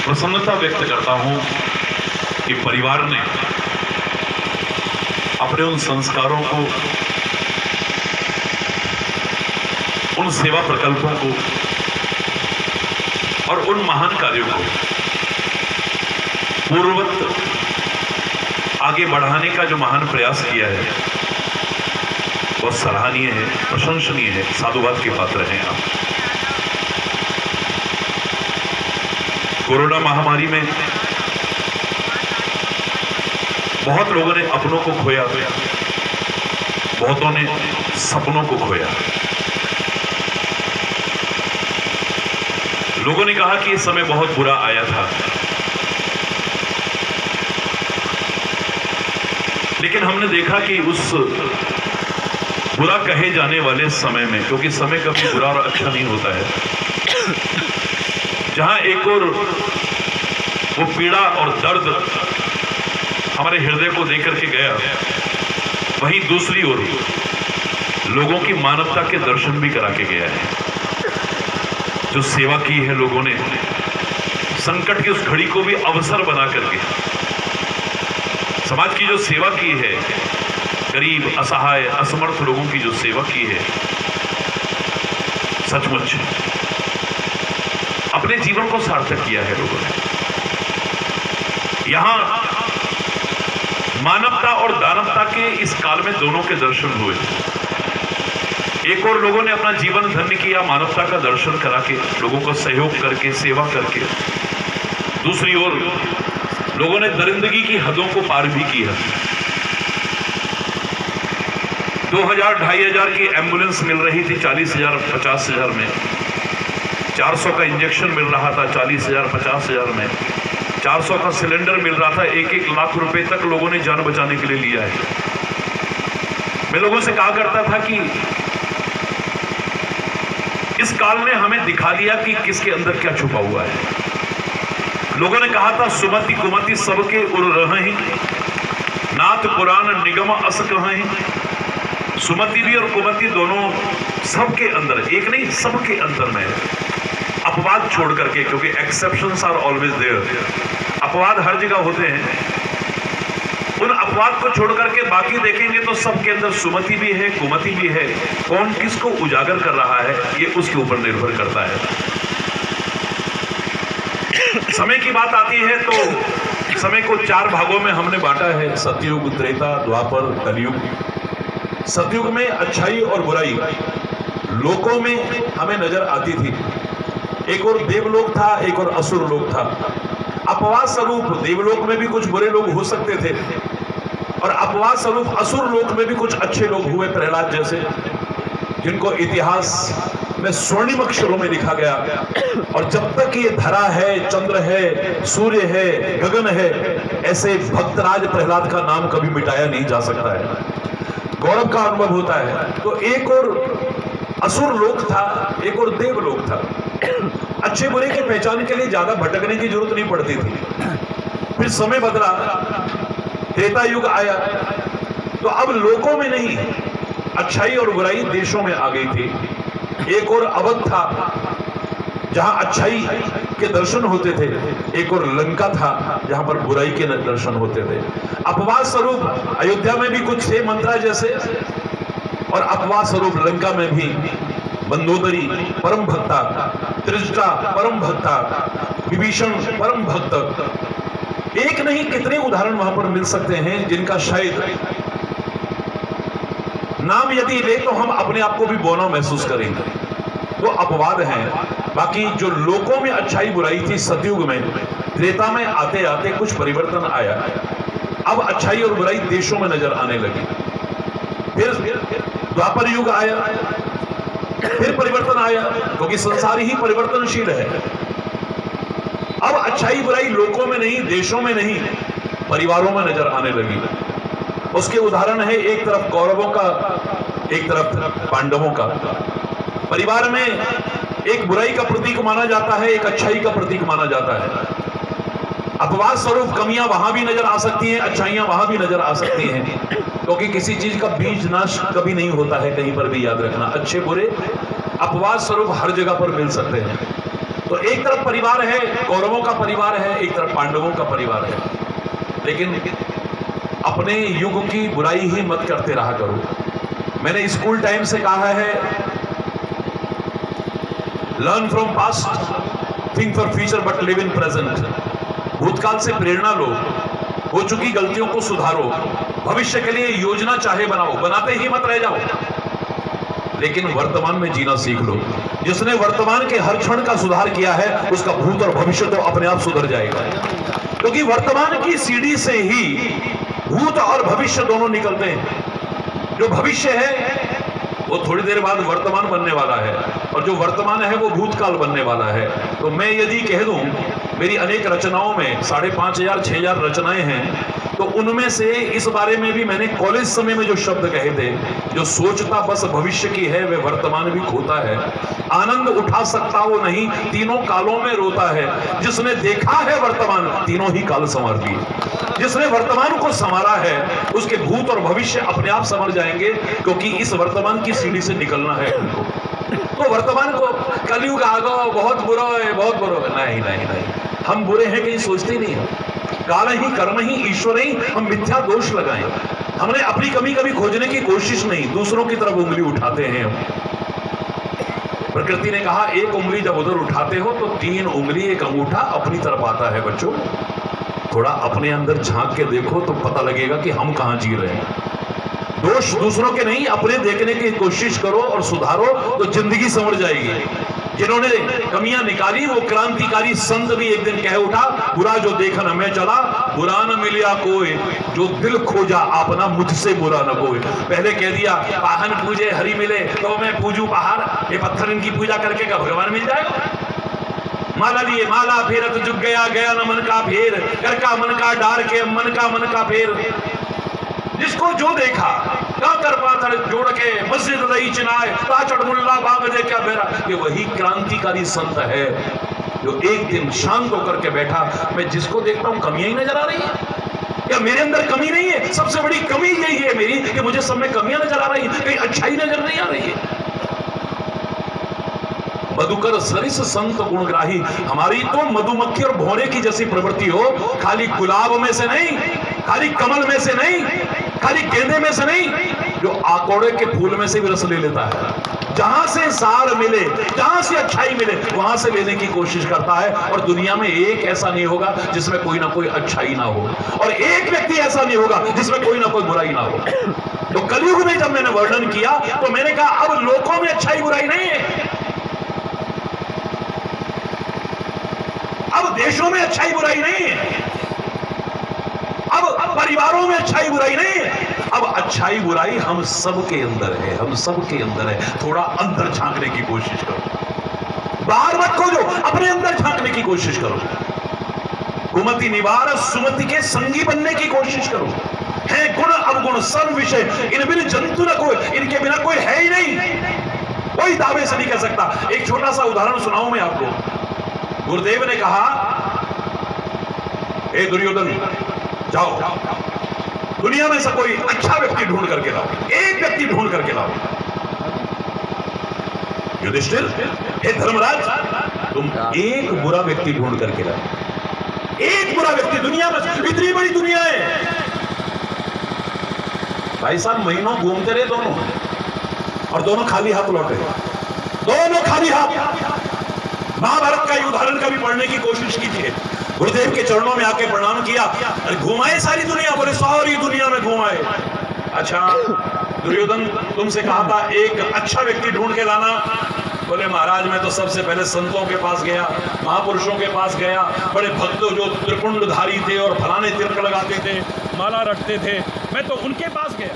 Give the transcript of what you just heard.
प्रसन्नता व्यक्त करता हूं कि परिवार ने अपने उन संस्कारों को, उन सेवा प्रकल्पों को और उन महान कार्यों को पूर्ववत आगे बढ़ाने का जो महान प्रयास किया है बहुत सराहनीय है, प्रशंसनीय है, साधुवाद के पात्र हैं आप। कोरोना महामारी में बहुत लोगों ने अपनों को खोया, बहुतों ने सपनों को खोया। लोगों ने कहा कि ये समय बहुत बुरा आया था, लेकिन हमने देखा कि उस बुरा कहे जाने वाले समय में, क्योंकि समय कभी बुरा और अच्छा नहीं होता है, जहां एक और वो पीड़ा और दर्द हमारे हृदय को देकर के गया, वहीं दूसरी ओर लोगों की मानवता के दर्शन भी करा के गया है। जो सेवा की है लोगों ने, संकट की उस घड़ी को भी अवसर बना करके समाज की जो सेवा की है, गरीब, असहाय, असमर्थ लोगों की जो सेवा की है, सचमुच अपने जीवन को सार्थक किया है लोगों ने। यहां मानवता और दानवता के इस काल में दोनों के दर्शन हुए। एक और लोगों ने अपना जीवन धन्य किया, मानवता का दर्शन करा के, लोगों को सहयोग करके, सेवा करके। दूसरी ओर लोगों ने दरिंदगी की हदों को पार भी किया। 2000, 2500 की एम्बुलेंस मिल रही थी 40,000, 50,000 में। 400 का इंजेक्शन मिल रहा था 40,000, 50,000 में। 400 का सिलेंडर मिल रहा था। 1-1 लाख रुपए तक लोगों ने जान बचाने के लिए लिया है। मैं लोगों से कहा करता था कि इस काल ने हमें दिखा दिया कि किसके अंदर क्या छुपा हुआ है। लोगों ने कहा था, सुमति कुमति सबके उर रहे, नाथ पुराण निगम अस कहें। सुमति भी और कुमति दोनों सबके अंदर, एक नहीं सबके अंदर में है। अपवाद छोड़ करके, क्योंकि एक्सेप्शंस आर ऑलवेज देयर, अपवाद हर जगह होते हैं। उन अपवाद को छोड़ करके बाकी देखेंगे तो सबके अंदर सुमति भी है, कुमति भी है। कौन किसको उजागर कर रहा है ये उसके ऊपर निर्भर करता है। समय की बात आती है तो समय को 4 भागों में हमने बांटा है, सतयुग, त्रेता, द्वापर, कलयुग। सतयुग में अच्छाई और बुराई लोकों में हमें नजर आती थी। एक और देवलोक था, एक और असुर लोक था। अपवाद स्वरूप देवलोक में भी कुछ बुरे लोग हो सकते थे और अपवाद स्वरूप असुर लोक में भी कुछ अच्छे लोग हुए, प्रहलाद जैसे, जिनको इतिहास में स्वर्णिम अक्षरों में लिखा गया। और जब तक ये धरा है, चंद्र है, सूर्य है, गगन है, ऐसे भक्तराज प्रहलाद का नाम कभी मिटाया नहीं जा सकता है। गौरव का अनुभव होता है। तो एक और असुर लोक था, एक और देवलोक था। अच्छे बुरे की पहचान के लिए ज्यादा भटकने की जरूरत नहीं पड़ती थी। फिर समय बदला, त्रेता युग आया, तो अब लोकों में नहीं, अच्छाई और बुराई देशों में आ गई थी। एक और अवध था जहां अच्छाई के दर्शन होते थे, एक और लंका था जहां पर बुराई के दर्शन होते थे। अपवाद स्वरूप अयोध्या में भी कुछ थे मंत्रा जैसे, और अपवाद स्वरूप लंका में भी मंदोदरी परम भक्ता, त्रिजटा परम भक्ता, विभीषण परम भक्त। एक नहीं कितने उदाहरण वहां पर मिल सकते हैं जिनका शायद नाम यदि ले तो हम अपने आप को भी बौना महसूस करेंगे। तो अपवाद हैं। बाकी जो लोकों में अच्छाई बुराई थी सतयुग में, त्रेता में आते आते कुछ परिवर्तन आया। अब अच्छाई और बुराई देशों में नजर आने लगी। फिर द्वापर युग आया, फिर परिवर्तन आया, क्योंकि संसार ही परिवर्तनशील है। अब अच्छाई बुराई लोकों में नहीं, देशों में नहीं, परिवारों में नजर आने लगी। उसके उदाहरण है, एक तरफ कौरवों का, एक तरफ पांडवों का। परिवार में एक बुराई का प्रतीक माना जाता है, एक अच्छाई का प्रतीक माना जाता है। अपवाद स्वरूप कमियां वहां भी नजर आ सकती हैं, अच्छाइयां वहां भी नजर आ सकती हैं, क्योंकि किसी चीज का बीज नाश कभी नहीं होता है कहीं पर भी, याद रखना। अच्छे बुरे अपवाद स्वरूप हर जगह पर मिल सकते हैं। तो एक तरफ परिवार है, कौरवों का परिवार है, एक तरफ पांडवों का परिवार है, लेकिन अपने युग की बुराई ही मत करते रहा करो। मैंने स्कूल टाइम से कहा है, learn from past, think for future but live in present. भूतकाल से प्रेरणा लो, हो चुकी गलतियों को सुधारो, भविष्य के लिए योजना चाहे बनाओ, बनाते ही मत रह जाओ, लेकिन वर्तमान में जीना सीख लो। जिसने वर्तमान के हर क्षण का सुधार किया है, उसका भूत और भविष्य तो अपने आप सुधर जाएगा, क्योंकि वर्तमान की सीढ़ी से ही भूत और भविष्य दोनों निकलते हैं। जो भविष्य है वो थोड़ी देर बाद वर्तमान बनने वाला है, और जो वर्तमान है वो भूतकाल बनने वाला है। तो मैं यदि कह दूं, मेरी अनेक रचनाओं में 5,500 6,000 रचनाएं हैं, तो उनमें से इस बारे में भी मैंने कॉलेज समय में जो शब्द कहे थे, जो सोचता बस भविष्य की है वह वर्तमान भी खोता है, आनंद उठा सकता वो नहीं, तीनों कालों में रोता है, जिसने देखा है वर्तमान तीनों ही काल संवार दिए। जिसने वर्तमान को संवारा है उसके भूत और भविष्य अपने आप संवर जाएंगे, क्योंकि इस वर्तमान की सीढ़ी से निकलना है उनको। तो वर्तमान को कलयुग आ गया, बहुत बुरा है, बहुत बुरा है, नहीं नहीं नहीं, हम बुरे हैं कहीं सोचते नहीं है। काल ही कर्म ही ईश्वर ही, हम मिथ्या दोष लगाएं। हमने अपनी कमी कभी खोजने की कोशिश नहीं, दूसरों की तरफ उंगली उठाते हैं। प्रकृति ने कहा एक उंगली जब उधर उठाते हो तो 3 उंगली एक अंगूठा अपनी तरफ आता है। बच्चों, थोड़ा अपने अंदर झांक के देखो तो पता लगेगा कि हम कहां जी रहे हैं। दोष दूसरों के नहीं, अपने देखने की कोशिश करो और सुधारो, तो जिंदगी संवर जाएगी। जिन्होंने कमियां निकाली वो क्रांतिकारी संत भी एक दिन कह उठा, बुरा जो देखा न मैं चला, बुरा न मिलिया कोई, जो दिल खोजा आपना मुझसे बुरा न कोई। पहले कह दिया पाहन पूजे हरि मिले, तो मैं पूजू पहाड़, ये पत्थर इनकी पूजा करके क्या भगवान मिल जाएगा? माला लिए माला फेरत जुग गया, गया न मन का फेर, कर का मन का डार के मन का फेर। जिसको जो देखा कर पाथर जोड़ के मस्जिद रही चिनाए, पाचड़ मुल्ला बाग दे क्या बेरा, ये वही क्रांतिकारी संत है जो एक दिन शांत होकर के बैठा, मैं जिसको देखता हूं कमियां ही नजर आ रही है, या मेरे अंदर कमी नहीं है, सबसे बड़ी कमी यही है मेरी कि मुझे सब में कमियां नजर आ रही है, कहीं अच्छाई नजर नहीं आ रही है। मधुकर सरिस संत गुणग्राही, हमारी तो मधुमक्खी और भौरे की जैसी प्रवृत्ति हो, खाली गुलाब में से नहीं, खाली कमल में से नहीं, खाली गेंदे में से नहीं, जो आकोड़े के फूल में से भी रस ले लेता है। जहां से सार मिले, जहां से अच्छाई मिले, वहां से लेने की कोशिश करता है। और दुनिया में एक ऐसा नहीं होगा जिसमें कोई ना कोई अच्छाई ना हो, और एक व्यक्ति ऐसा नहीं होगा जिसमें कोई ना कोई बुराई ना हो। तो कलयुग में जब मैंने वर्णन किया तो मैंने कहा अब लोगों में अच्छाई बुराई नहीं है, अब देशों में अच्छाई बुराई नहीं है, अब परिवारों में अच्छाई बुराई नहीं है, अब अच्छाई बुराई हम सब के अंदर है, हम सब के अंदर है। थोड़ा अंदर झांकने की कोशिश करो, बाहर मत खोजो, अपने अंदर झांकने की कोशिश करो। कुमति निवार सुमति के संगी बनने की कोशिश करो। है गुण अवगुण सब विषय, इन बिन जंतु न कोई, इनके बिना कोई है ही नहीं, कोई दावे से नहीं कह सकता। एक छोटा सा उदाहरण सुनाऊं मैं आपको। गुरुदेव ने कहा, ए दुर्योधन जाओ दुनिया में से कोई अच्छा व्यक्ति ढूंढ करके लाओ, एक व्यक्ति ढूंढ करके लाओ। युधिष्ठिर, हे धर्मराज, तुम एक बुरा व्यक्ति ढूंढ करके लाओ, एक बुरा व्यक्ति। दुनिया में इतनी बड़ी दुनिया है भाई साहब, महीनों घूमते रहे दोनों, और दोनों खाली हाथ लौटे, दोनों खाली हाथ। महाभारत का उदाहरण कभी पढ़ने की कोशिश कीजिए। गुरुदेव के चरणों में आके प्रणाम किया, घुमाए सारी दुनिया, बोले सारी दुनिया में घुमाए। अच्छा दुर्योधन, तुमसे कहा था एक अच्छा व्यक्ति ढूंढ के लाना, बोले महाराज मैं तो सबसे पहले संतों के पास गया, महापुरुषों के पास गया, बड़े भक्त जो त्रिपुंडधारी थे और फलाने तिलक लगाते थे, माला रखते थे, मैं तो उनके पास गया।